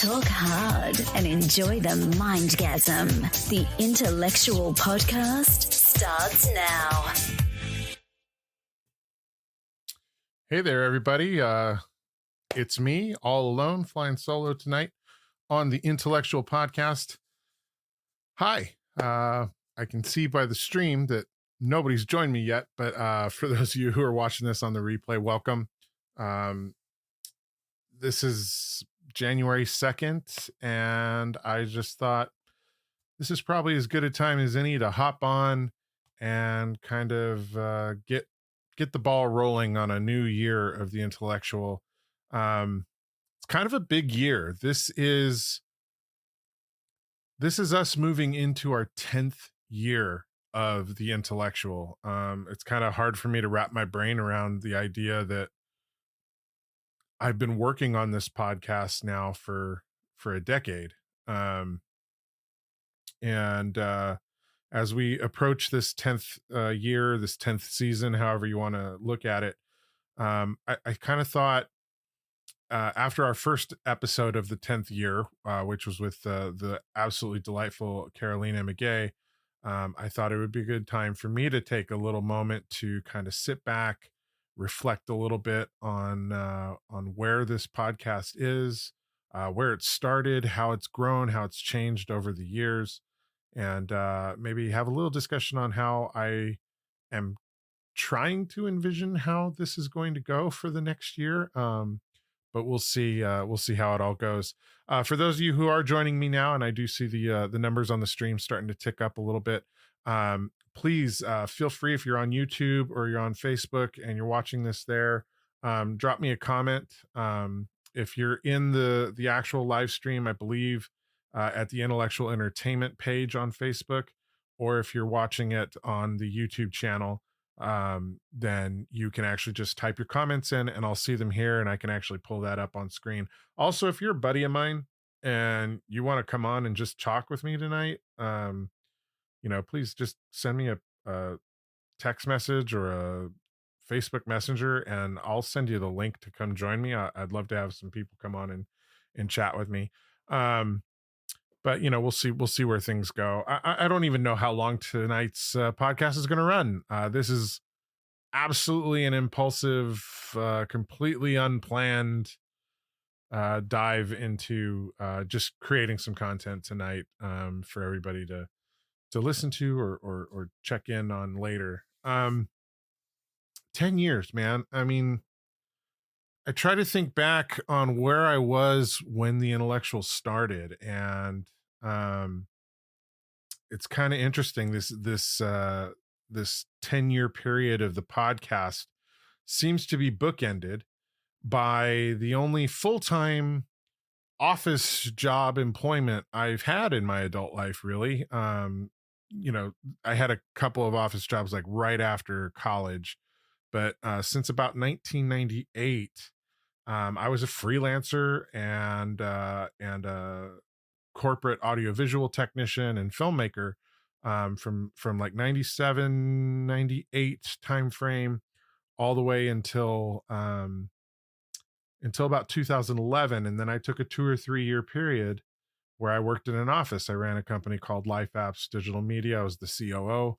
Talk hard and enjoy the mindgasm. The IntelleXual Podcast starts now. Hey there, everybody. It's me, all alone, flying solo tonight on the IntelleXual Podcast. Hi. I can see by the stream that nobody's joined me yet, but for those of you who are watching this on the replay, welcome. This is January 2nd, and I just thought this is probably as good a time as any to hop on and kind of get the ball rolling on a new year of the IntelleXual. It's kind of a big year. This is us moving into our 10th year of the IntelleXual. It's kind of hard for me to wrap my brain around the idea that I've been working on this podcast now for a decade. As we approach this 10th year, this 10th season, however you want to look at it, I kind of thought after our first episode of the 10th year, which was with the absolutely delightful Carolina McGay, I thought it would be a good time for me to take a little moment to kind of sit back, reflect a little bit on where this podcast is, where it started, how it's grown, how it's changed over the years, and maybe have a little discussion on how I am trying to envision how this is going to go for the next year. But we'll see how it all goes. For those of you who are joining me now, and I do see the numbers on the stream starting to tick up a little bit, please feel free, if you're on YouTube or you're on Facebook and you're watching this there, drop me a comment. If you're in the actual live stream, I believe at the IntelleXual Entertainment page on Facebook, or if you're watching it on the YouTube channel, then you can actually just type your comments in and I'll see them here and I can actually pull that up on screen. Also, if you're a buddy of mine and you want to come on and just talk with me tonight, please just send me a text message or a Facebook Messenger and I'll send you the link to come join me. I'd love to have some people come on and chat with me. But we'll see where things go. I don't even know how long tonight's podcast is going to run. This is absolutely an impulsive, completely unplanned dive into just creating some content tonight for everybody to listen to or check in on later. 10 years, man. I mean, I try to think back on where I was when the IntelleXual started, and it's kind of interesting. This 10-year period of the podcast seems to be bookended by the only full-time office job employment I've had in my adult life, really. I had a couple of office jobs like right after college, but since about 1998, I was a freelancer and a corporate audiovisual technician and filmmaker from like 97, 98 timeframe all the way until about 2011. And then I took a 2 or 3 year period where I worked in an office. I ran a company called Life Apps Digital Media. I was the COO,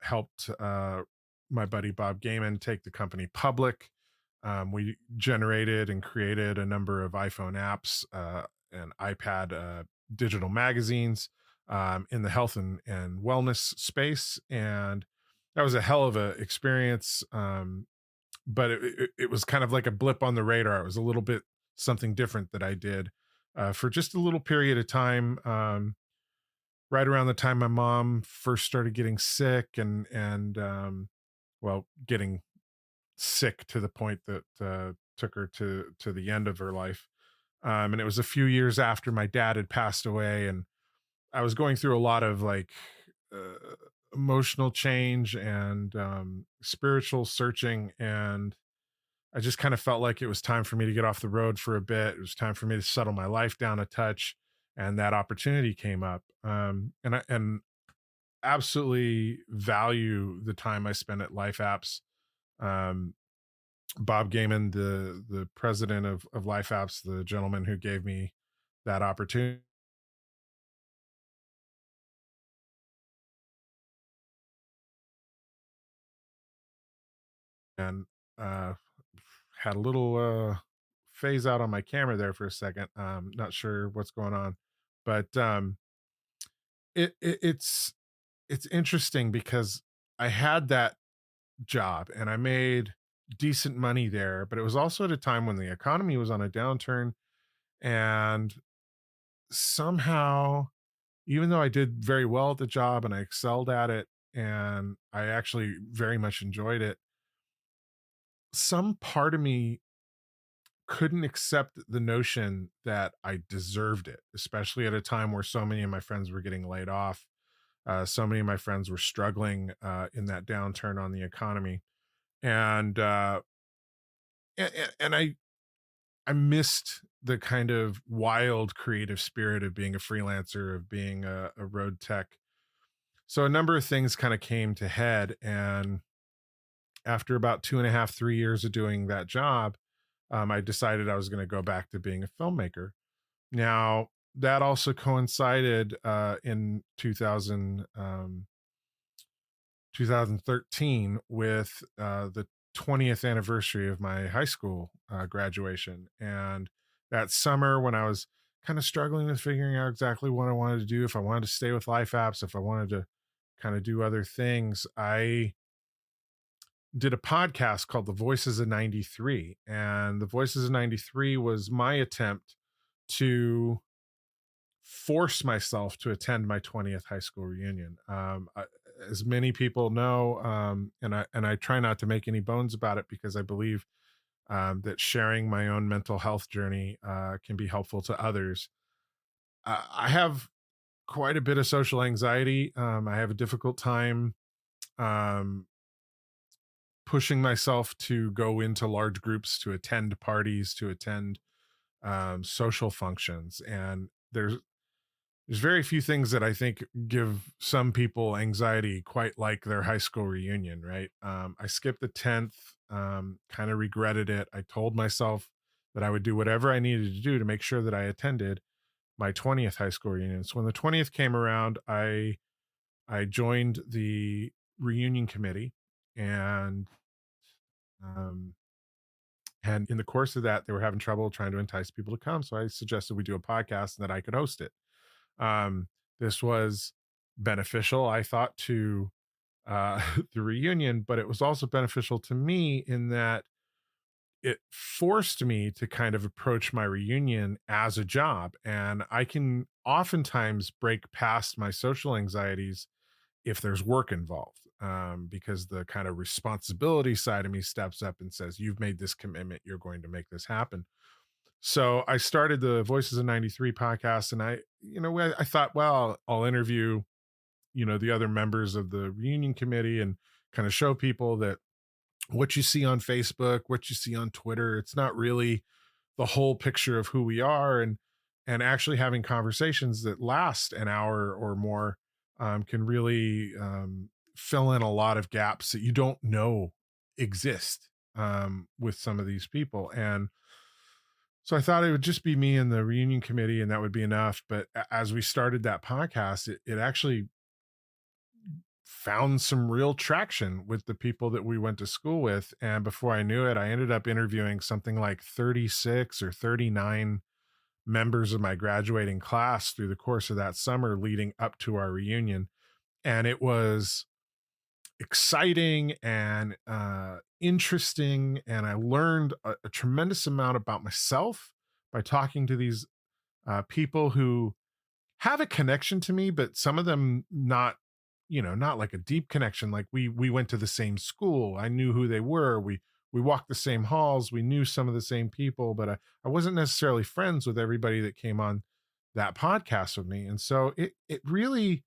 helped my buddy Bob Gaiman take the company public. We generated and created a number of iPhone apps and iPad digital magazines in the health and wellness space. And that was a hell of a experience. But it was kind of like a blip on the radar. It was a little bit something different that I did for just a little period of time. Right around the time my mom first started getting sick and getting sick to the point that took her to the end of her life. And it was a few years after my dad had passed away, and I was going through a lot of emotional change and spiritual searching, and I just kind of felt like it was time for me to get off the road for a bit. It was time for me to settle my life down a touch, and that opportunity came up. And I absolutely value the time I spent at Life Apps. Bob Gaiman, the president of Life Apps, the gentleman who gave me that opportunity and uh, had a little phase out on my camera there for a second. Not sure what's going on, but it's interesting because I had that job and I made decent money there, but it was also at a time when the economy was on a downturn. And somehow, even though I did very well at the job and I excelled at it, and I actually very much enjoyed it, some part of me couldn't accept the notion that I deserved it, especially at a time where so many of my friends were getting laid off. So many of my friends were struggling in that downturn on the economy. And, and I missed the kind of wild creative spirit of being a freelancer, of being a road tech. So a number of things kind of came to head. And after about 2.5, 3 years of doing that job, I decided I was going to go back to being a filmmaker. Now, that also coincided in 2013 with the 20th anniversary of my high school graduation. And that summer, when I was kind of struggling with figuring out exactly what I wanted to do, if I wanted to stay with Life Apps, if I wanted to kind of do other things, I did a podcast called The Voices of 93. And The Voices of 93 was my attempt to force myself to attend my 20th high school reunion. As many people know, and I try not to make any bones about it because I believe that sharing my own mental health journey can be helpful to others. I have quite a bit of social anxiety. I have a difficult time um, pushing myself to go into large groups, to attend parties, to attend social functions, and there's very few things that I think give some people anxiety quite like their high school reunion, right? I skipped the 10th, kind of regretted it. I told myself that I would do whatever I needed to do to make sure that I attended my 20th high school reunion. So when the 20th came around, I joined the reunion committee, and um and in the course of that, they were having trouble trying to entice people to come. So I suggested we do a podcast and that I could host it. Um, this was beneficial, I thought, to the reunion, but it was also beneficial to me in that it forced me to kind of approach my reunion as a job. And I can oftentimes break past my social anxieties if there's work involved, because the kind of responsibility side of me steps up and says, "You've made this commitment, you're going to make this happen." So I started the Voices of 93 podcast, and I thought, well, I'll interview, the other members of the reunion committee and kind of show people that what you see on Facebook, what you see on Twitter, it's not really the whole picture of who we are. And actually having conversations that last an hour or more can really fill in a lot of gaps that you don't know exist with some of these people. And so I thought it would just be me and the reunion committee, and that would be enough. But as we started that podcast, it actually found some real traction with the people that we went to school with. And before I knew it, I ended up interviewing something like 36 or 39 members of my graduating class through the course of that summer leading up to our reunion. And it was exciting and interesting. And I learned a tremendous amount about myself by talking to these people who have a connection to me, but some of them not, not like a deep connection. Like we went to the same school. I knew who they were. We walked the same halls. We knew some of the same people, but I wasn't necessarily friends with everybody that came on that podcast with me. And so it really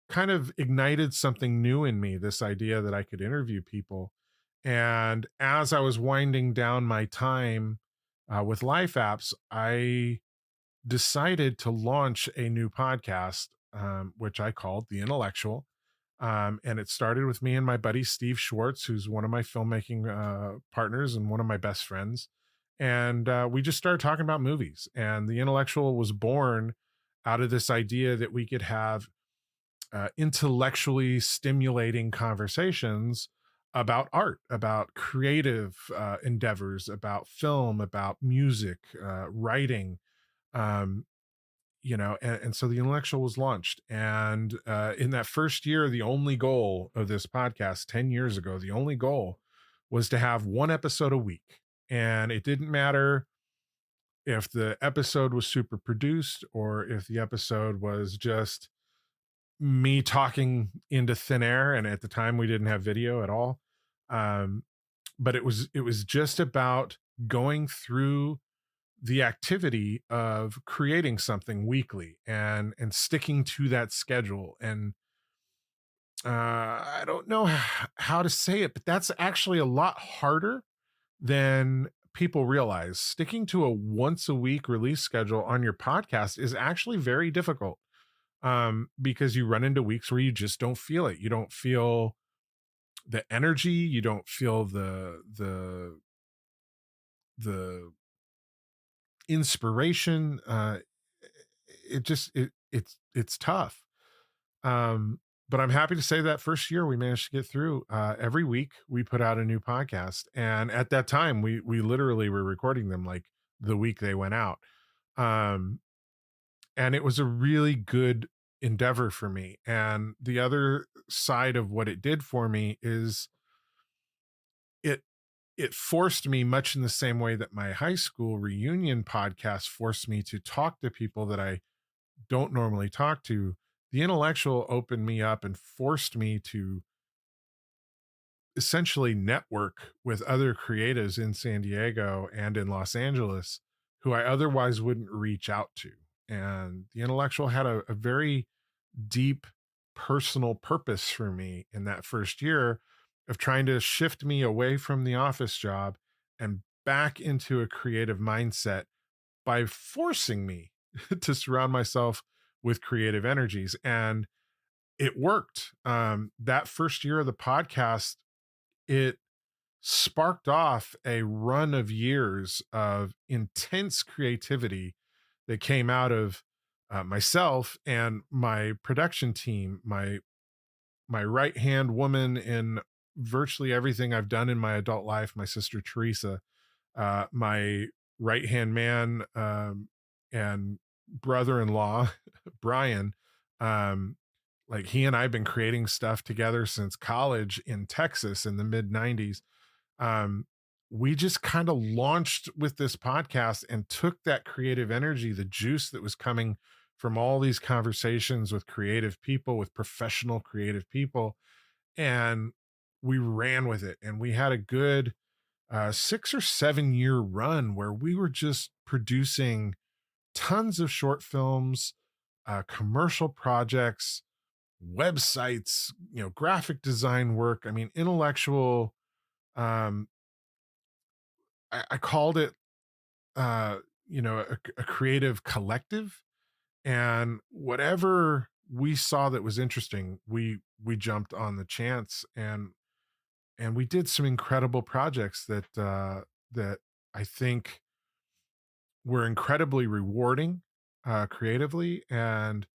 kind of ignited something new in me, this idea that I could interview people. And as I was winding down my time with Life Apps, I decided to launch a new podcast, which I called The IntelleXual. And it started with me and my buddy Steve Schwartz, who's one of my filmmaking partners and one of my best friends. And we just started talking about movies. And the Intellectual was born out of this idea that we could have intellectually stimulating conversations about art, about creative endeavors, about film, about music, writing. Um, and so the Intellectual was launched. And in that first year, the only goal of this podcast 10 years ago, the only goal was to have one episode a week. And it didn't matter if the episode was super produced or if the episode was just me talking into thin air. And at the time we didn't have video at all. Um, but it was just about going through the activity of creating something weekly and sticking to that schedule. And I don't know how to say it, but that's actually a lot harder than people realize. Sticking to a once a week release schedule on your podcast is actually very difficult, because you run into weeks where you just don't feel it. You don't feel the energy. You don't feel the inspiration. It's tough. But I'm happy to say that first year we managed to get through. Every week we put out a new podcast, and at that time we literally were recording them like the week they went out. Um, and it was a really good endeavor for me. And the other side of what it did for me is it it forced me, much in the same way that my high school reunion podcast forced me to talk to people that I don't normally talk to. The Intellectual opened me up and forced me to essentially network with other creatives in San Diego and in Los Angeles who I otherwise wouldn't reach out to. And the Intellectual had a very deep personal purpose for me in that first year of trying to shift me away from the office job and back into a creative mindset by forcing me to surround myself with creative energies. And it worked. That first year of the podcast, it sparked off a run of years of intense creativity that came out of myself and my production team, my right hand woman in virtually everything I've done in my adult life, my sister Teresa, my right hand man, and brother-in-law Brian. um like, he and I've been creating stuff together since college in Texas in the mid 90s. um we just kind of launched with this podcast and took that creative energy, the juice that was coming from all these conversations with creative people, with professional creative people, and we ran with it. And we had a good 6 or 7 year run where we were just producing tons of short films, commercial projects, websites, graphic design work. I mean, Intellectual. Um, I called it, uh, a creative collective, and whatever we saw that was interesting, we jumped on the chance, and we did some incredible projects that I think were incredibly rewarding creatively, and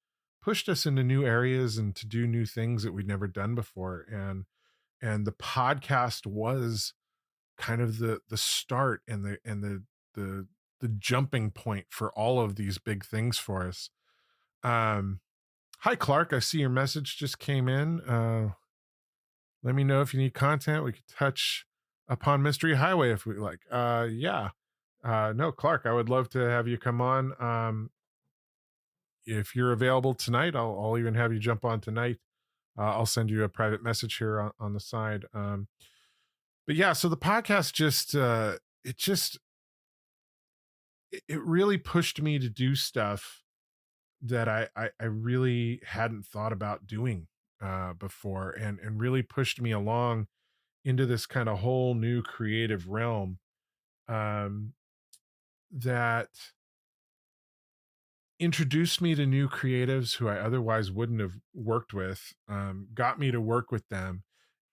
pushed us into new areas and to do new things that we'd never done before. And the podcast was kind of the start the the jumping point for all of these big things for us. um Hi Clark, I see your message just came in. Let me know if you need content. We could touch upon Mystery Highway if we like. Yeah. No, Clark, I would love to have you come on. If you're available tonight, I'll even have you jump on tonight. I'll send you a private message here on the side. But yeah, so the podcast it really pushed me to do stuff that I really hadn't thought about doing before, and really pushed me along into this kind of whole new creative realm, um, that introduced me to new creatives who I otherwise wouldn't have worked with, got me to work with them.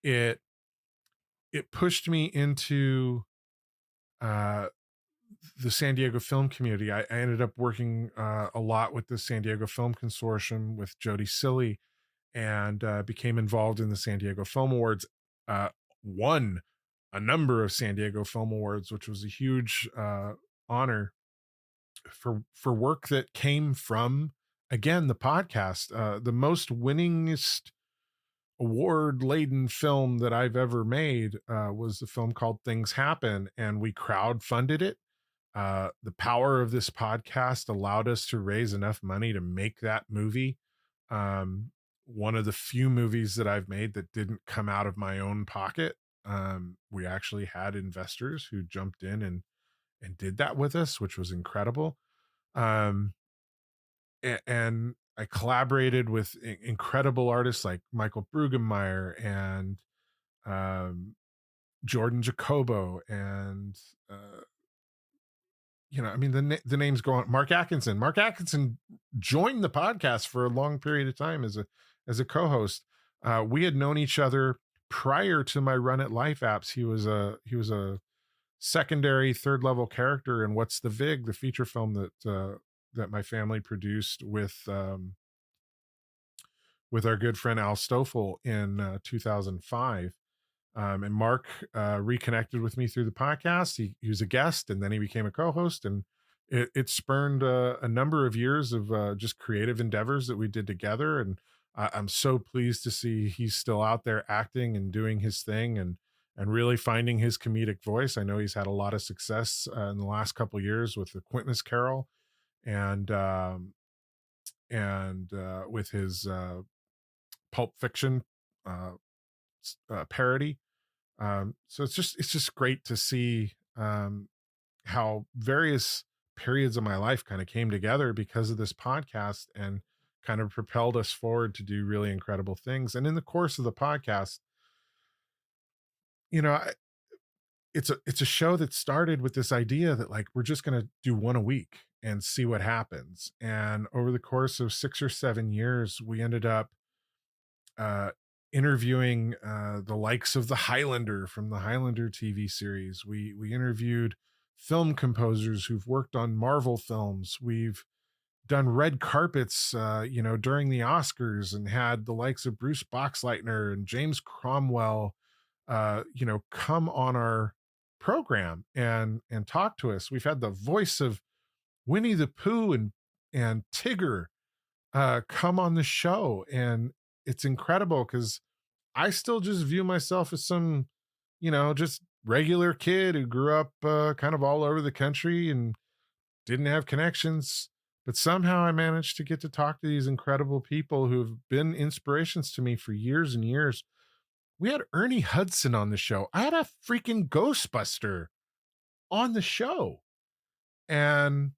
It it pushed me into uh, the San Diego film community. I ended up working a lot with the San Diego Film Consortium with Jody Silly, and became involved in the San Diego Film Awards. Uh, won a number of San Diego Film Awards, which was a huge honor for work that came from, again, the podcast. The most winningest award laden film that I've ever made was the film called Things Happen, and we crowdfunded it. The power of this podcast allowed us to raise enough money to make that movie. Um, One of the few movies that I've made that didn't come out of my own pocket. We actually had investors who jumped in and did that with us, which was incredible. Um, and I collaborated with incredible artists like Michael Brugenmeyer and um, Jordan Jacobo and I mean, the names go on. Mark Atkinson. Mark Atkinson joined the podcast for a long period of time as a co-host. We had known each other prior to my run at Life Apps. He was a secondary third level character in What's the Vig, the feature film that my family produced with our good friend Al Stoffel in 2005. And Mark reconnected with me through the podcast. He was a guest, and then he became a co-host, and it spurned a number of years of just creative endeavors that we did together. And I'm so pleased to see he's still out there acting and doing his thing, and really finding his comedic voice. I know he's had a lot of success in the last couple of years with the Quintness Carol, and with his Pulp Fiction uh, parody. So it's just great to see how various periods of my life kind of came together because of this podcast, and kind of propelled us forward to do really incredible things. And in the course of the podcast, you know, I, it's a show that started with this idea that, like, we're just going to do one a week and see what happens. And over the course of 6 or 7 years, we ended up uh, interviewing the likes of the Highlander from the Highlander TV series. We interviewed film composers who've worked on Marvel films. We've done red carpets, during the Oscars, and had the likes of Bruce Boxleitner and James Cromwell, come on our program and talk to us. We've had the voice of Winnie the Pooh and Tigger come on the show, and it's incredible because I still just view myself as some, just regular kid who grew up kind of all over the country and didn't have connections. But somehow I managed to get to talk to these incredible people who've been inspirations to me for years and years. We had Ernie Hudson on the show. I had a freaking Ghostbuster on the show. And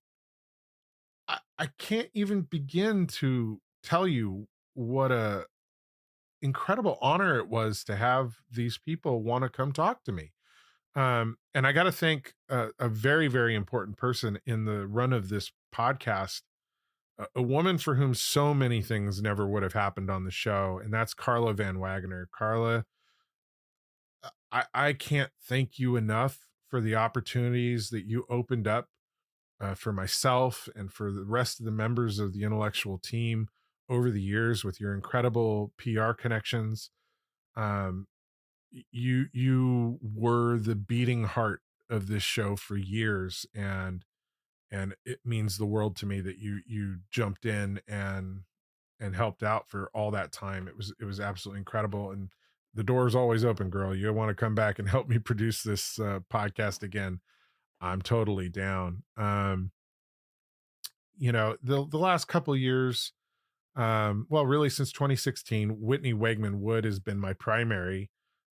I can't even begin to tell you what a incredible honor it was to have these people want to come talk to me. And I got to thank a very, very important person in the run of this podcast, a woman for whom so many things never would have happened on the show, and that's Carla Van Wagner. Carla, I can't thank you enough for the opportunities that you opened up for myself and for the rest of the members of the IntelleXual team over the years with your incredible PR connections. Um, you were the beating heart of this show for years, and it means the world to me that you jumped in and helped out for all that time. It was absolutely incredible, and the door is always open, girl. You want to come back and help me produce this podcast again? I'm totally down. The last couple of years, well, really since 2016, Whitney Wegman Wood has been my primary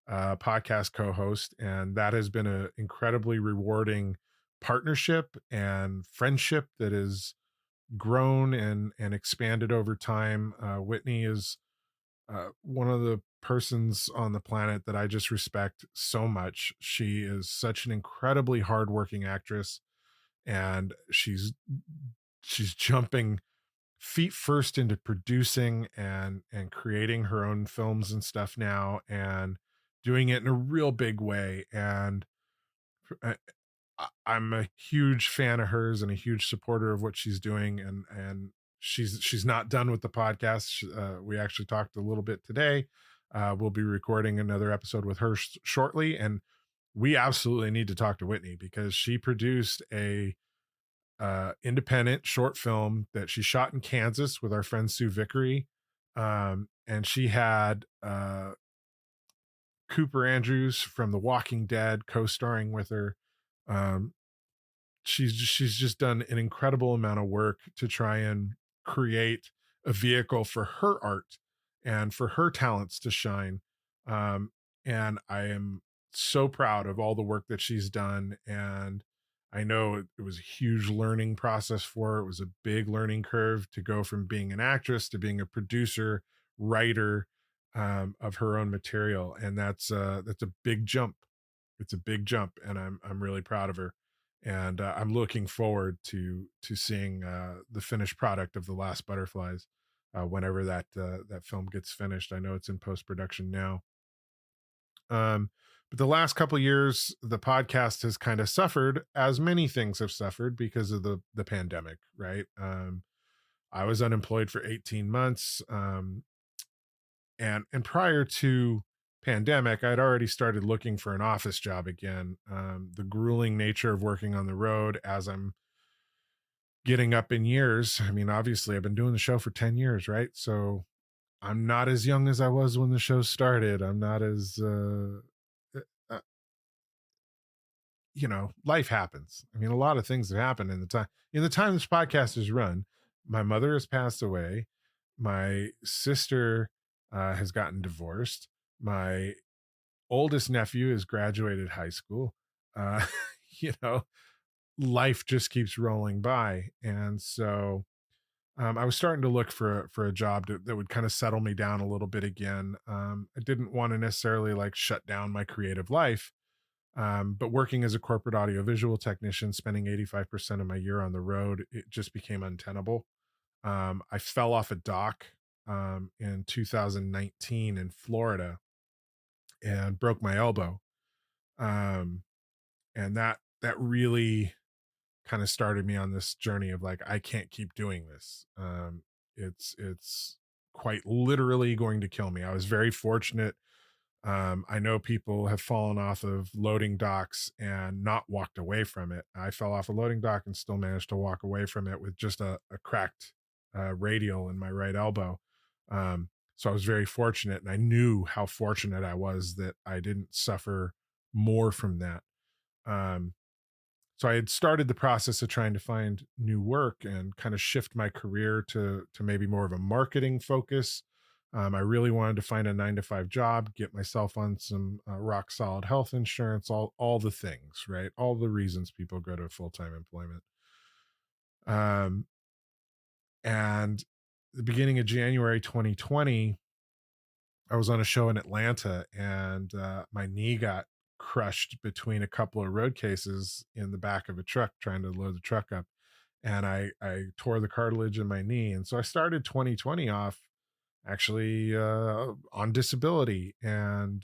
podcast co-host, and that has been an incredibly rewarding partnership and friendship that has grown and expanded over time. Whitney is one of the persons on the planet that I just respect so much. She is such an incredibly hardworking actress, and she's jumping feet first into producing and creating her own films and stuff now, and doing it in a real big way. And I'm a huge fan of hers and a huge supporter of what she's doing, and she's not done with the podcast. We actually talked a little bit today. We'll be recording another episode with her shortly, and we absolutely need to talk to Whitney because she produced a independent short film that she shot in Kansas with our friend Sue Vickery. And she had Cooper Andrews from The Walking Dead co-starring with her. Um, she's just done an incredible amount of work to try and create a vehicle for her art and for her talents to shine. Um, and I am so proud of all the work that she's done. And I know it was a huge learning process for her. It was a big learning curve to go from being an actress to being a producer, writer, of her own material. And that's a big jump. It's a big jump, and I'm really proud of her, and I'm looking forward to seeing the finished product of The Last Butterflies whenever that film gets finished. I know it's in post production now. Um, but the last couple of years, the podcast has kind of suffered, as many things have suffered because of the pandemic, right? I was unemployed for 18 months. And prior to pandemic, I'd already started looking for an office job again. The grueling nature of working on the road as I'm getting up in years. I mean, obviously I've been doing the show for 10 years, right? So I'm not as young as I was when the show started. I'm not as uh, life happens. I mean, a lot of things have happened in the time this podcast is run. My mother has passed away. My sister has gotten divorced. My oldest nephew has graduated high school. Uh, you know, life just keeps rolling by, and so I was starting to look for a job that would kind of settle me down a little bit again. I didn't want to necessarily like shut down my creative life, but working as a corporate audiovisual technician, spending 85% of my year on the road, it just became untenable. I fell off a dock in 2019 in Florida and broke my elbow. Um, and that really kind of started me on this journey of like, I can't keep doing this. It's quite literally going to kill me. I was very fortunate. I know people have fallen off of loading docks and not walked away from it. I fell off a loading dock and still managed to walk away from it with just a cracked radial in my right elbow. So I was very fortunate, and I knew how fortunate I was that I didn't suffer more from that. Um, so I had started the process of trying to find new work and kind of shift my career to maybe more of a marketing focus. I really wanted to find a 9 to 5 job, get myself on some rock solid health insurance, all the things, right? All the reasons people go to full time employment. Um, and the beginning of January 2020, I was on a show in Atlanta, and my knee got crushed between a couple of road cases in the back of a truck trying to load the truck up, and I tore the cartilage in my knee, and so I started 2020 off actually on disability, and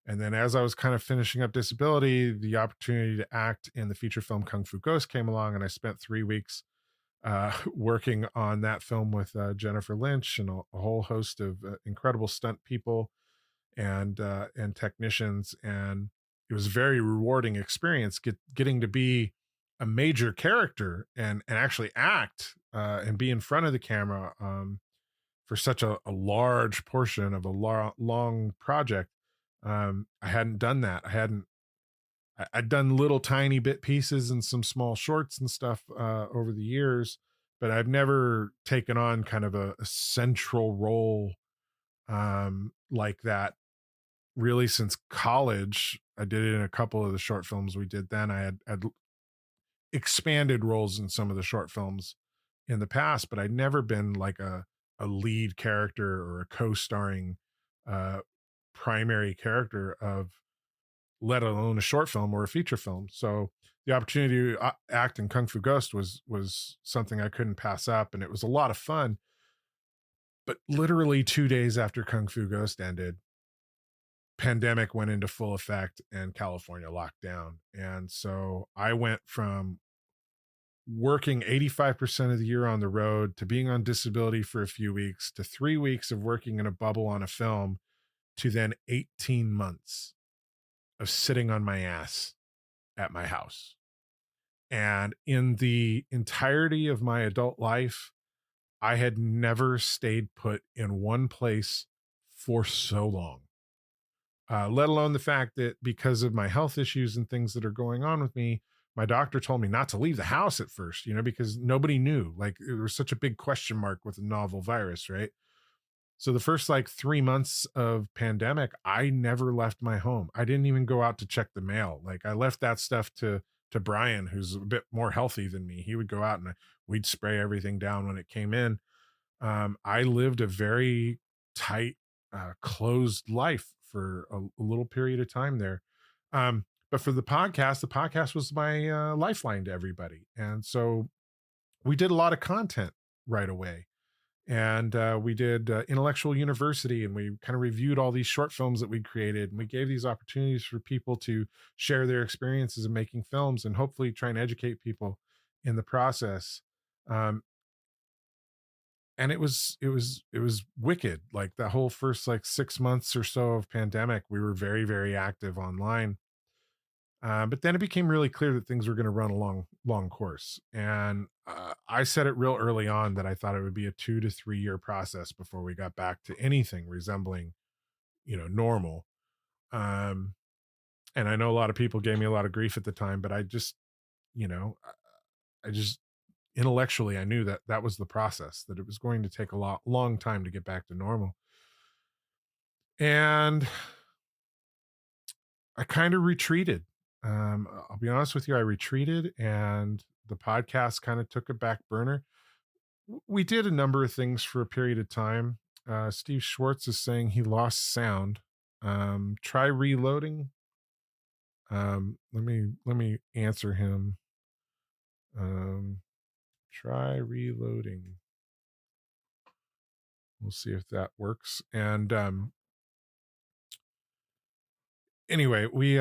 then as I was kind of finishing up disability, the opportunity to act in the feature film Kung Fu Ghost came along, and I spent 3 weeks working on that film with Jennifer Lynch and a whole host of incredible stunt people and technicians, and it was a very rewarding experience getting to be a major character and actually act and be in front of the camera for such a large portion of a long project. I hadn't done that. I'd done little tiny bit pieces and some small shorts and stuff over the years, but I've never taken on kind of a central role like that really since college. I did it in a couple of the short films we did then. I had expanded roles in some of the short films in the past, but I'd never been like a lead character or a co-starring uh primary character of, let alone a short film or a feature film. So the opportunity to act in Kung Fu Ghost was something I couldn't pass up, and it was a lot of fun. But literally 2 days after Kung Fu Ghost ended, pandemic went into full effect and California locked down. And so I went from working 85% of the year on the road to being on disability for a few weeks to 3 weeks of working in a bubble on a film to then 18 months of sitting on my ass at my house. And in the entirety of my adult life, I had never stayed put in one place for so long. Let alone the fact that because of my health issues and things that are going on with me, my doctor told me not to leave the house at first, because nobody knew. Like, there was such a big question mark with a novel virus, right? So the first like 3 months of pandemic, I never left my home. I didn't even go out to check the mail. Like, I left that stuff to Brian, who's a bit more healthy than me. He would go out and we'd spray everything down when it came in. I lived a very tight, closed life for a little period of time there. But for the podcast was my lifeline to everybody. And so we did a lot of content right away. And we did Intellectual University, and we kind of reviewed all these short films that we'd created. And we gave these opportunities for people to share their experiences of making films and hopefully try and educate people in the process. Um, and it was wicked. Like, the whole first like 6 months or so of pandemic, we were very, very active online. But then it became really clear that things were going to run a long course. And I said it real early on that I thought it would be a 2 to 3 year process before we got back to anything resembling, normal. Um, and I know a lot of people gave me a lot of grief at the time, but I just, I just intellectually, I knew that that was the process, that it was going to take a long time to get back to normal. And I kind of retreated. I'll be honest with you, I retreated and the podcast kind of took a back burner. We did a number of things for a period of time. Steve Schwartz is saying he lost sound. Try reloading. Let me answer him. Try reloading. We'll see if that works. And anyway, we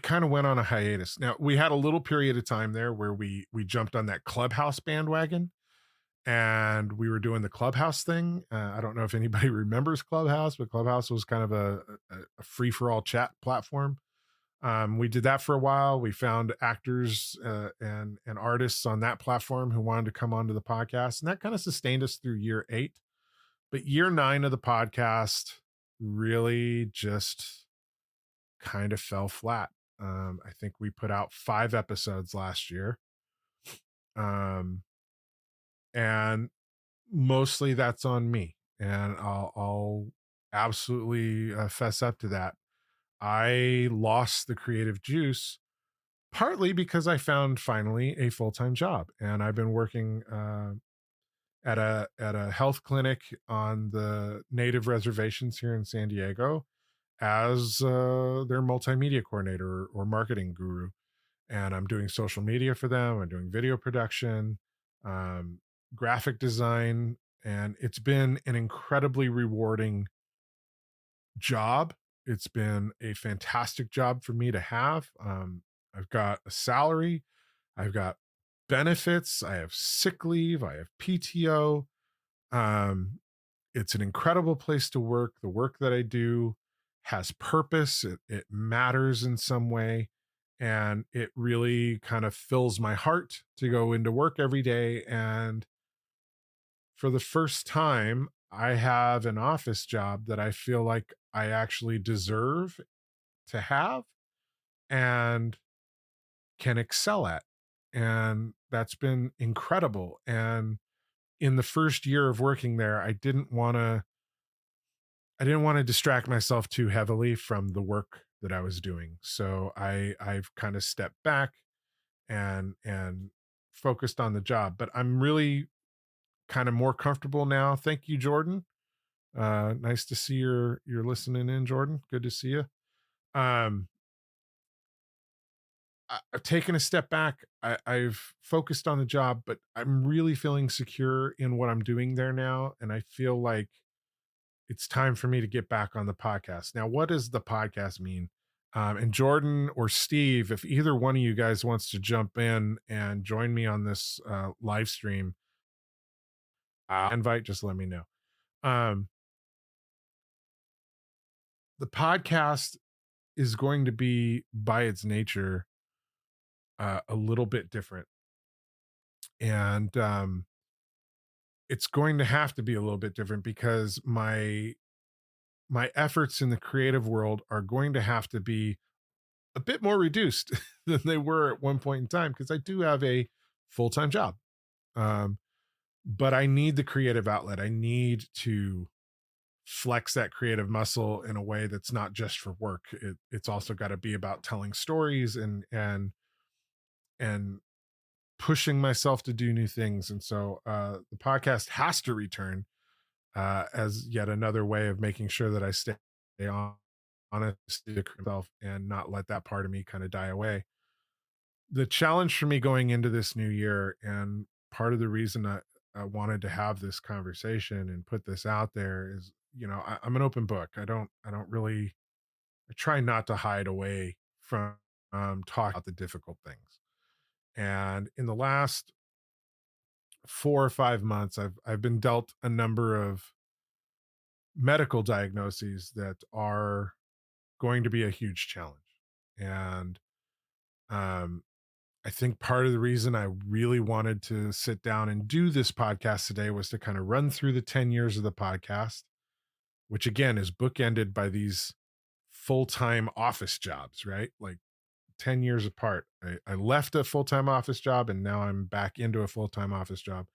kind of went on a hiatus. Now, we had a little period of time there where we jumped on that Clubhouse bandwagon and we were doing the Clubhouse thing. I don't know if anybody remembers Clubhouse, but Clubhouse was kind of a free for all chat platform. We did that for a while. We found actors and artists on that platform who wanted to come onto the podcast, and that kind of sustained us through year 8. But year 9 of the podcast really just kind of fell flat. I think we put out 5 episodes last year. And mostly that's on me. And I'll absolutely fess up to that. I lost the creative juice partly because I found finally a full-time job, and I've been working at a health clinic on the native reservations here in San Diego as their multimedia coordinator or marketing guru. And I'm doing social media for them. I'm doing video production, um, graphic design, and it's been an incredibly rewarding job. It's been a fantastic job for me to have. I've got a salary, I've got benefits, I have sick leave, I have PTO. Um, it's an incredible place to work. The work that I do has purpose, it matters in some way. And it really kind of fills my heart to go into work every day. And for the first time, I have an office job that I feel like I actually deserve to have and can excel at. And that's been incredible. And in the first year of working there, I didn't want to distract myself too heavily from the work that I was doing. So I've kind of stepped back and focused on the job. But I'm really kind of more comfortable now. Thank you, Jordan. Nice to see you're listening in, Jordan. Good to see you. Um, I've taken a step back. I've focused on the job, but I'm really feeling secure in what I'm doing there now, and I feel like it's time for me to get back on the podcast. Now, what does the podcast mean? And Jordan or Steve, if either one of you guys wants to jump in and join me on this live stream, invite, just let me know. Um, the podcast is going to be, by its nature, a little bit different. And it's going to have to be a little bit different because my efforts in the creative world are going to have to be a bit more reduced than they were at one point in time, because I do have a full-time job. Um, but I need the creative outlet. I need to flex that creative muscle in a way that's not just for work. It's also got to be about telling stories and pushing myself to do new things. And so the podcast has to return as yet another way of making sure that I stay on honest to myself and not let that part of me kind of die away. The challenge for me going into this new year, and part of the reason I wanted to have this conversation and put this out there is, I'm an open book. I don't really, I try not to hide away from talking about the difficult things. And in the last 4 or 5 months, I've been dealt a number of medical diagnoses that are going to be a huge challenge. And um, I think part of the reason I really wanted to sit down and do this podcast today was to kind of run through the 10 years of the podcast, which again is bookended by these full-time office jobs, right? Like 10 years apart. I left a full-time office job and now I'm back into a full-time office job,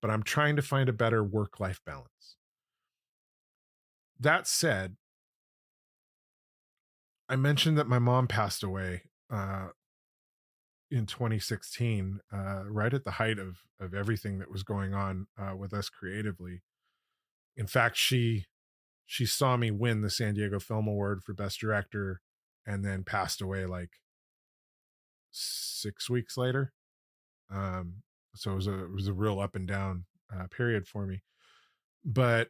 but I'm trying to find a better work-life balance. That said, I mentioned that my mom passed away in 2016, right at the height of everything that was going on with us creatively. In fact, she saw me win the San Diego Film Award for Best Director, and then passed away like 6 weeks later. Um, so it was a real up and down period for me. But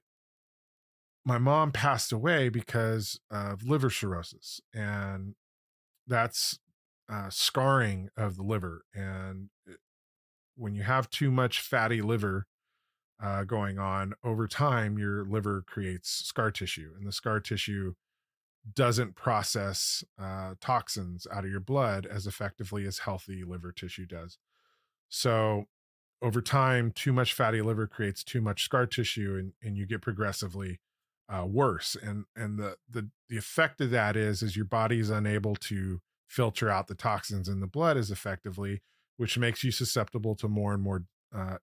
my mom passed away because of liver cirrhosis, and that's scarring of the liver. And when you have too much fatty liver going on over time, your liver creates scar tissue, and the scar tissue doesn't process toxins out of your blood as effectively as healthy liver tissue does. So over time, too much fatty liver creates too much scar tissue, and you get progressively worse. And the effect of that is your body is unable to filter out the toxins in the blood as effectively, which makes you susceptible to more and more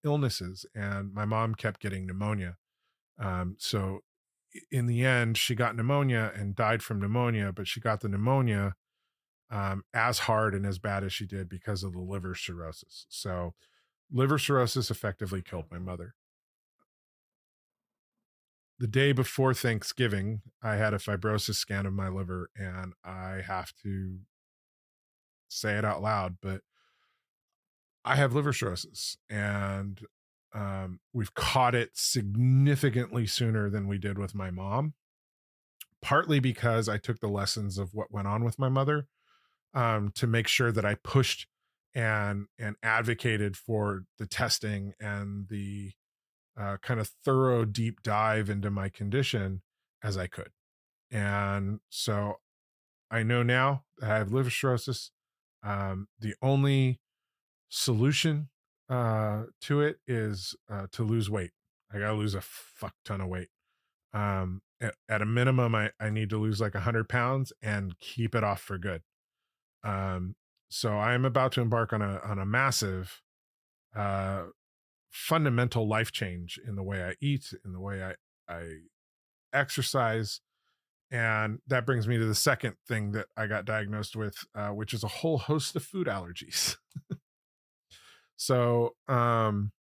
illnesses. And my mom kept getting pneumonia. So in the end, she got pneumonia and died from pneumonia, but she got the pneumonia as hard and as bad as she did because of the liver cirrhosis. So liver cirrhosis effectively killed my mother. The day before Thanksgiving, I had a fibrosis scan of my liver, and I have to say it out loud, but I have liver cirrhosis, and we've caught it significantly sooner than we did with my mom, partly because I took the lessons of what went on with my mother to make sure that I pushed and advocated for the testing and the kind of thorough deep dive into my condition as I could. And so I know now that I have liver cirrhosis. The only solution to it is to lose weight. I got to lose a fuck ton of weight. At a minimum, I need to lose like 100 pounds and keep it off for good. Um, so I'm about to embark on a massive, uh, fundamental life change in the way I eat, in the way I exercise. And that brings me to the second thing that I got diagnosed with, which is a whole host of food allergies. So, not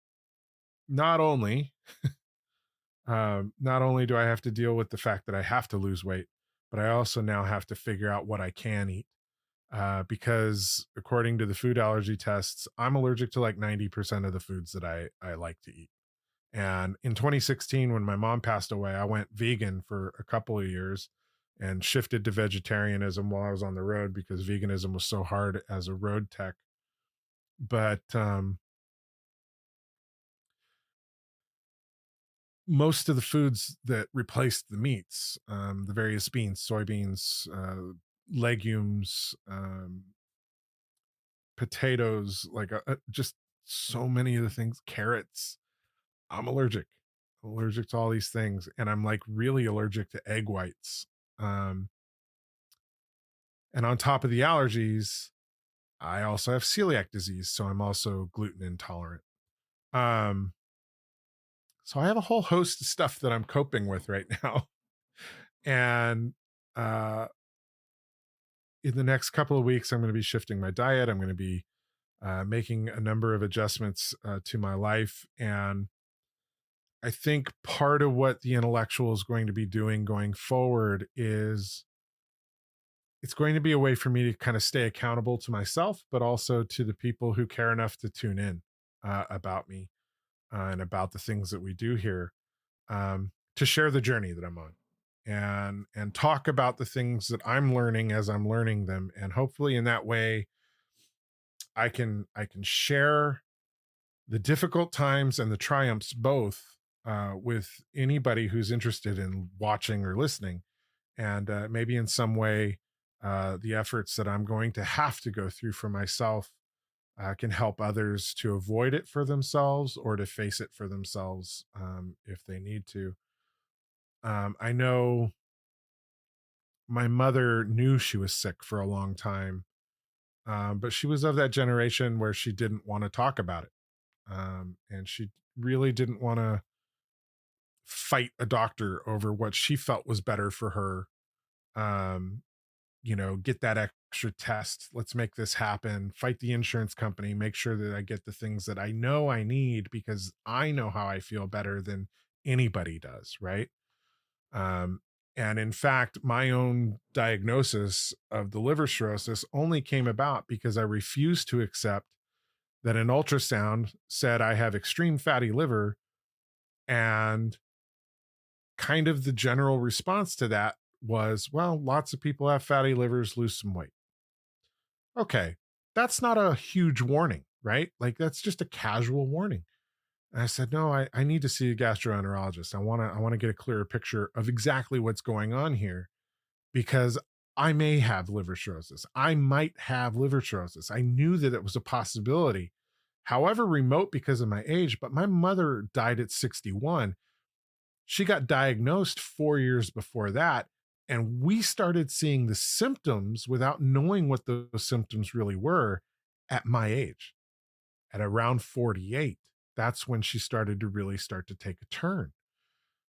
only, not only do I have to deal with the fact that I have to lose weight, but I also now have to figure out what I can eat. Because according to the food allergy tests, I'm allergic to like 90% of the foods that I like to eat. And in 2016, when my mom passed away, I went vegan for a couple of years and shifted to vegetarianism while I was on the road because veganism was so hard as a road tech. But most of the foods that replaced the meats, the various beans, soybeans, legumes, potatoes, like just so many of the things, carrots, I'm allergic. I'm allergic to all these things. And I'm like really allergic to egg whites. Um, and on top of the allergies, I also have celiac disease. So I'm also gluten intolerant. Um, so I have a whole host of stuff that I'm coping with right now. And uh, in the next couple of weeks, I'm going to be shifting my diet. I'm going to be making a number of adjustments to my life. And I think part of what the IntelleXual is going to be doing going forward is it's going to be a way for me to kind of stay accountable to myself, but also to the people who care enough to tune in about me and about the things that we do here, to share the journey that I'm on and talk about the things that I'm learning as I'm learning them. And hopefully in that way, I can share the difficult times and the triumphs both with anybody who's interested in watching or listening, and maybe in some way the efforts that I'm going to have to go through for myself can help others to avoid it for themselves or to face it for themselves if they need to. I know my mother knew she was sick for a long time, but she was of that generation where she didn't want to talk about it. And she really didn't want to fight a doctor over what she felt was better for her. Um, get that extra test. Let's make this happen. Fight the insurance company. Make sure that I get the things that I know I need because I know how I feel better than anybody does. Right. Um, and in fact, my own diagnosis of the liver cirrhosis only came about because I refused to accept that an ultrasound said I have extreme fatty liver. And kind of the general response to that was, well, lots of people have fatty livers, lose some weight. Okay, that's not a huge warning, right? Like that's just a casual warning. And I said, no, I need to see a gastroenterologist. I want to get a clearer picture of exactly what's going on here because I may have liver cirrhosis. I might have liver cirrhosis. I knew that it was a possibility, however remote because of my age, but my mother died at 61. She got diagnosed 4 years before that. And we started seeing the symptoms without knowing what those symptoms really were at my age, at around 48. That's when she started to really start to take a turn.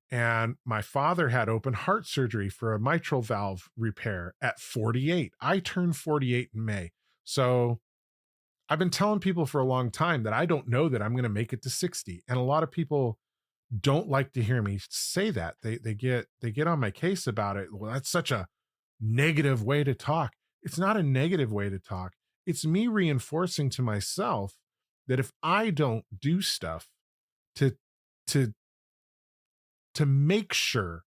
And my father had open heart surgery for a mitral valve repair at 48. I turned 48 in May. So I've been telling people for a long time that I don't know that I'm going to make it to 60. And a lot of people don't like to hear me say that. They get on my case about it. Well, that's such a negative way to talk. It's not a negative way to talk. It's me reinforcing to myself that if I don't do stuff to to to make sure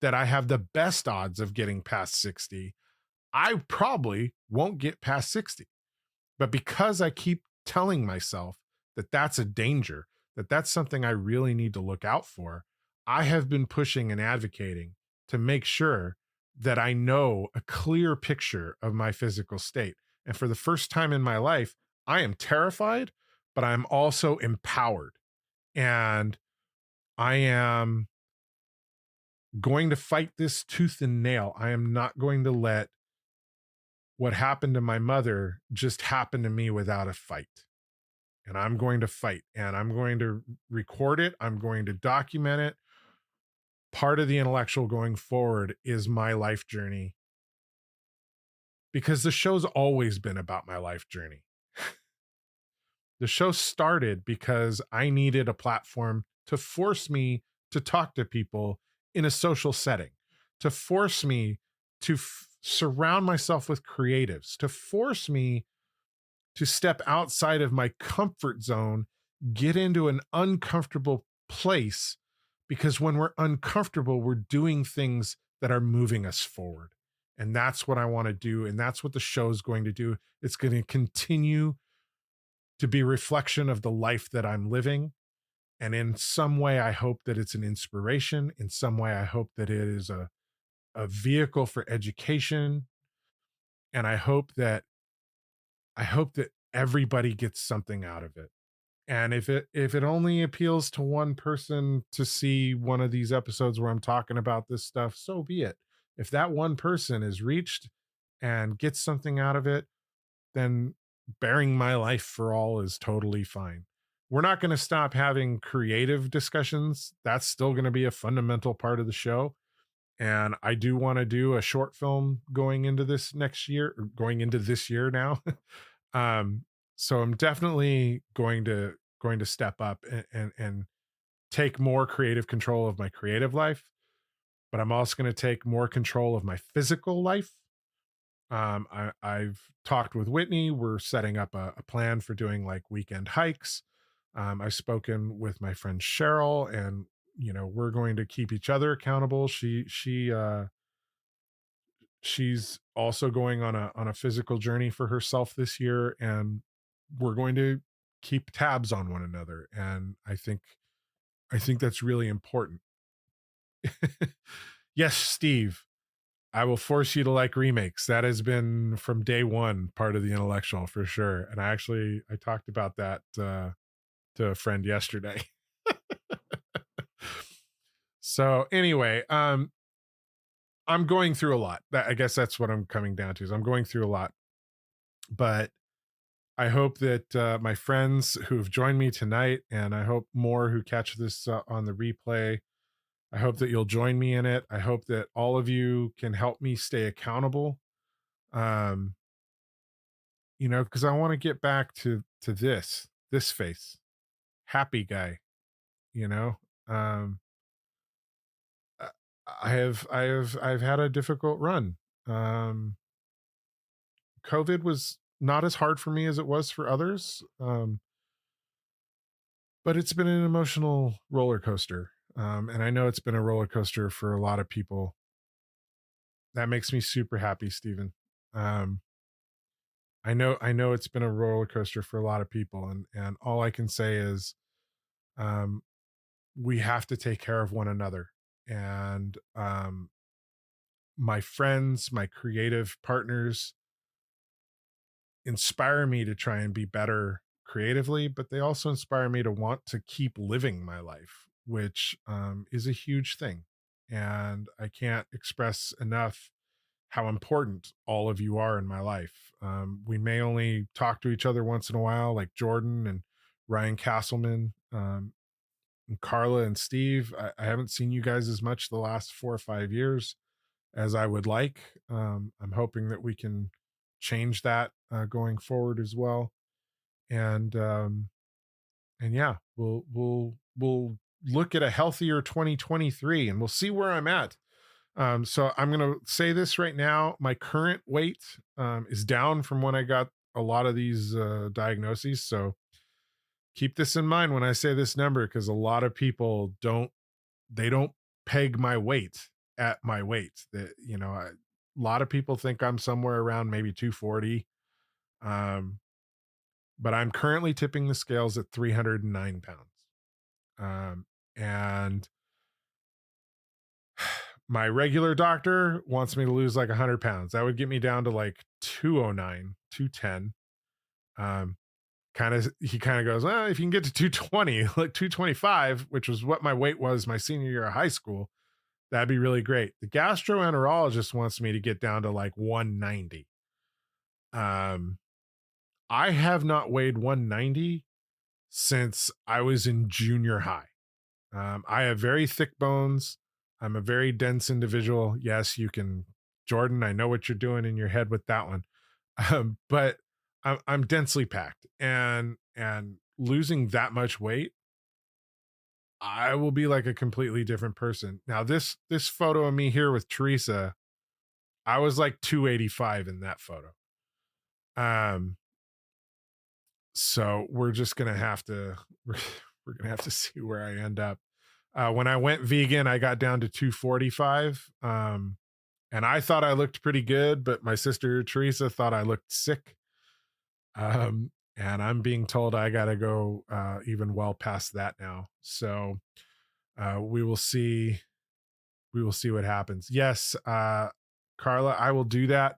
that I have the best odds of getting past 60, I probably won't get past 60. But because I keep telling myself that that's a danger, that that's something I really need to look out for, I have been pushing and advocating to make sure that I know a clear picture of my physical state. And for the first time in my life, I am terrified, but I'm also empowered. And I am going to fight this tooth and nail. I am not going to let what happened to my mother just happen to me without a fight. And I'm going to fight and I'm going to record it. I'm going to document it. Part of the IntelleXual going forward is my life journey because the show's always been about my life journey. The show started because I needed a platform to force me to talk to people in a social setting, to force me to surround myself with creatives, to force me to step outside of my comfort zone, get into an uncomfortable place, because when we're uncomfortable, we're doing things that are moving us forward. And that's what I want to do. And that's what the show is going to do. It's going to continue to be a reflection of the life that I'm living. And in some way, I hope that it's an inspiration. In some way, I hope that it is a vehicle for education. And I hope that everybody gets something out of it. And if it only appeals to one person to see one of these episodes where I'm talking about this stuff, so be it. If that one person is reached and gets something out of it, then bearing my life for all is totally fine. We're not going to stop having creative discussions. That's still going to be a fundamental part of the show. And I do want to do a short film going into this next year, or going into this year now. um, so I'm definitely going to step up and take more creative control of my creative life, but I'm also going to take more control of my physical life. I've talked with Whitney. We're setting up a plan for doing like weekend hikes. I've spoken with my friend Cheryl, and we're going to keep each other accountable. She's also going on a physical journey for herself this year, and we're going to keep tabs on one another. And I think that's really important. Yes, Steve, I will force you to like remakes. That has been from day one part of the intellectual for sure. And I talked about that to a friend yesterday. So anyway, I'm going through a lot. I guess that's what I'm coming down to, is I'm going through a lot. But I hope that my friends who have joined me tonight, and I hope more who catch this on the replay, I hope that you'll join me in it. I hope that all of you can help me stay accountable. Um, because I want to get back to this face, happy guy. You know, um, I I've had a difficult run. Um, COVID was not as hard for me as it was for others, but it's been an emotional roller coaster. And I know it's been a roller coaster for a lot of people. That makes me super happy, Stephen. Um, I know it's been a roller coaster for a lot of people, and all I can say is, um, we have to take care of one another. And my friends, my creative partners, inspire me to try and be better creatively, but they also inspire me to want to keep living my life, which is a huge thing. And I can't express enough how important all of you are in my life. We may only talk to each other once in a while, like Jordan and Ryan Castleman, and Carla and Steve. I haven't seen you guys as much the last 4 or 5 years as I would like. I'm hoping that we can change that going forward as well. And yeah, we'll look at a healthier 2023, and we'll see where I'm at. So I'm gonna say this right now: my current weight is down from when I got a lot of these diagnoses. So keep this in mind when I say this number, because a lot of people don't peg my weight at my weight. That a lot of people think I'm somewhere around maybe 240. Um, but I'm currently tipping the scales at 309 pounds. And my regular doctor wants me to lose like 100 pounds. That would get me down to like 209, 210. Um, he kind of goes, well, if you can get to 220, like 225, which was what my weight was my senior year of high school, that'd be really great. The gastroenterologist wants me to get down to like 190. I have not weighed 190 since I was in junior high. I have very thick bones. I'm a very dense individual. Yes, you can, Jordan, I know what you're doing in your head with that one. But I'm densely packed, and losing that much weight, I will be like a completely different person. Now, this photo of me here with Teresa, I was like 285 in that photo. So we're just gonna have to we're going to have to see where I end up. When I went vegan, I got down to 245. And I thought I looked pretty good, but my sister Teresa thought I looked sick. And I'm being told I got to go even well past that now. So we will see. We will see what happens. Yes, Carla, I will do that.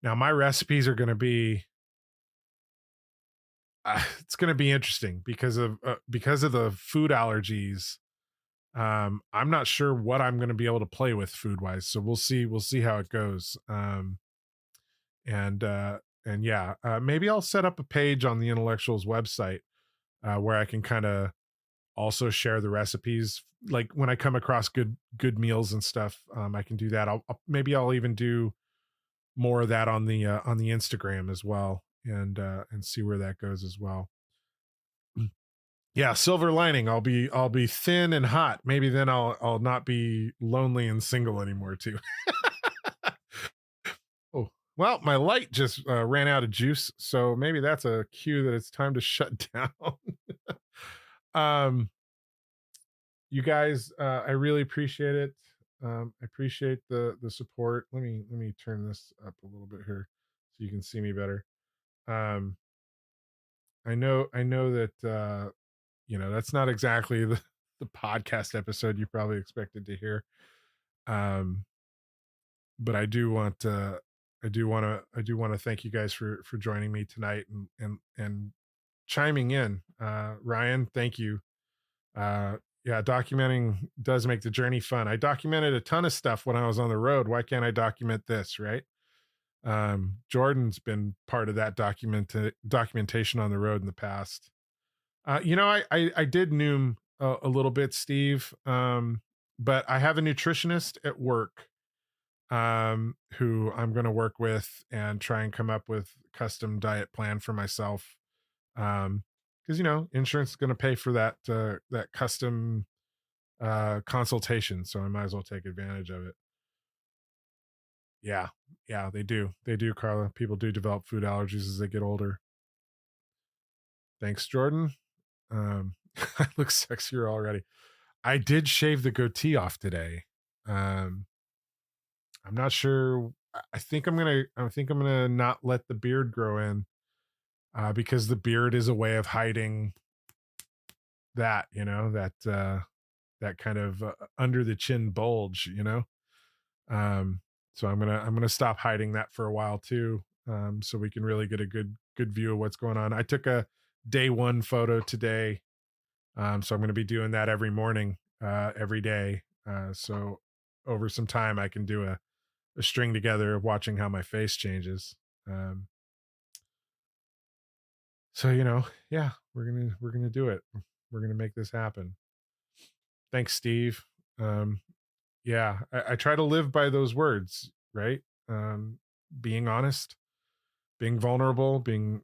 Now my recipes are going to be. It's going to be interesting because of the food allergies. I'm not sure what I'm going to be able to play with food wise. So we'll see how it goes. And yeah, maybe I'll set up a page on the IntelleXual's website where I can kind of also share the recipes. Like when I come across good meals and stuff, I can do that. Maybe I'll even do more of that on the Instagram as well, and see where that goes as well. Yeah, silver lining. I'll be thin and hot. Maybe then I'll not be lonely and single anymore too. Oh, well, my light just ran out of juice, so maybe that's a cue that it's time to shut down. You guys, I really appreciate it. I appreciate the support. Let me turn this up a little bit here so you can see me better. I know that that's not exactly the podcast episode you probably expected to hear. But I do want to thank you guys for joining me tonight and chiming in. Ryan, thank you. Yeah, documenting does make the journey fun. I documented a ton of stuff when I was on the road. Why can't I document this, right? Jordan's been part of that documentation on the road in the past. I did Noom a little bit, Steve. But I have a nutritionist at work who I'm going to work with and try and come up with custom diet plan for myself. Because insurance is going to pay for that custom consultation, so I might as well take advantage of it. Yeah, they do, Carla. People do develop food allergies as they get older. Thanks, Jordan. I look sexier already. I did shave the goatee off today. I'm not sure. I think I'm gonna not let the beard grow in. Because the beard is a way of hiding that, that kind of under the chin bulge, so I'm gonna stop hiding that for a while too, so we can really get a good view of what's going on. I took a day one photo today, so I'm going to be doing that every morning, every day. So over some time, I can do a string together of watching how my face changes. So, yeah, we're going to do it. We're going to make this happen. Thanks, Steve. Yeah, I try to live by those words, right? Being honest, being vulnerable, being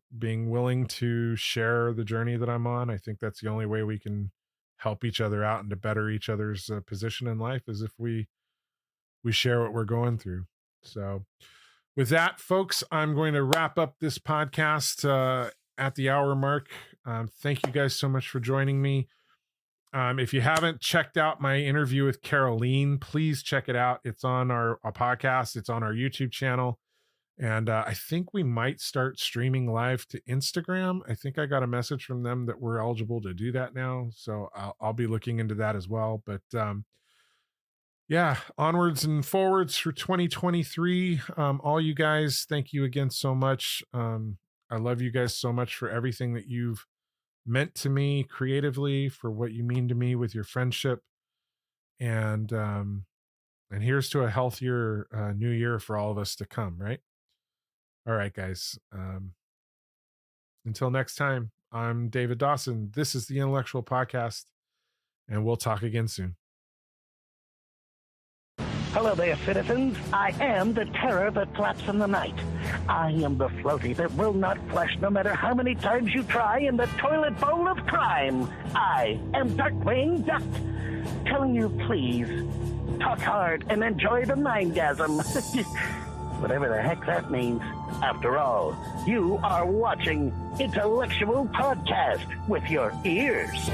willing to share the journey that I'm on. I think that's the only way we can help each other out and to better each other's position in life is if we share what we're going through. So with that, folks, I'm going to wrap up this podcast at the hour mark. Thank you guys so much for joining me. If you haven't checked out my interview with Caroline, please check it out. It's on our podcast. It's on our YouTube channel. And I think we might start streaming live to Instagram. I think I got a message from them that we're eligible to do that now. So I'll be looking into that as well. But yeah, onwards and forwards for 2023. All you guys, thank you again so much. I love you guys so much for everything that you've meant to me creatively, for what you mean to me with your friendship. And here's to a healthier new year for all of us to come, right? All right, guys. Until next time, I'm David Dawson. This is the IntelleXual Podcast, and we'll talk again soon. Hello there, citizens. I am the terror that flaps in the night. I am the floaty that will not flush no matter how many times you try in the toilet bowl of crime. I am Darkwing Duck, telling you please, talk hard and enjoy the mindgasm. Whatever the heck that means. After all, you are watching IntelleXual Podcast with your ears.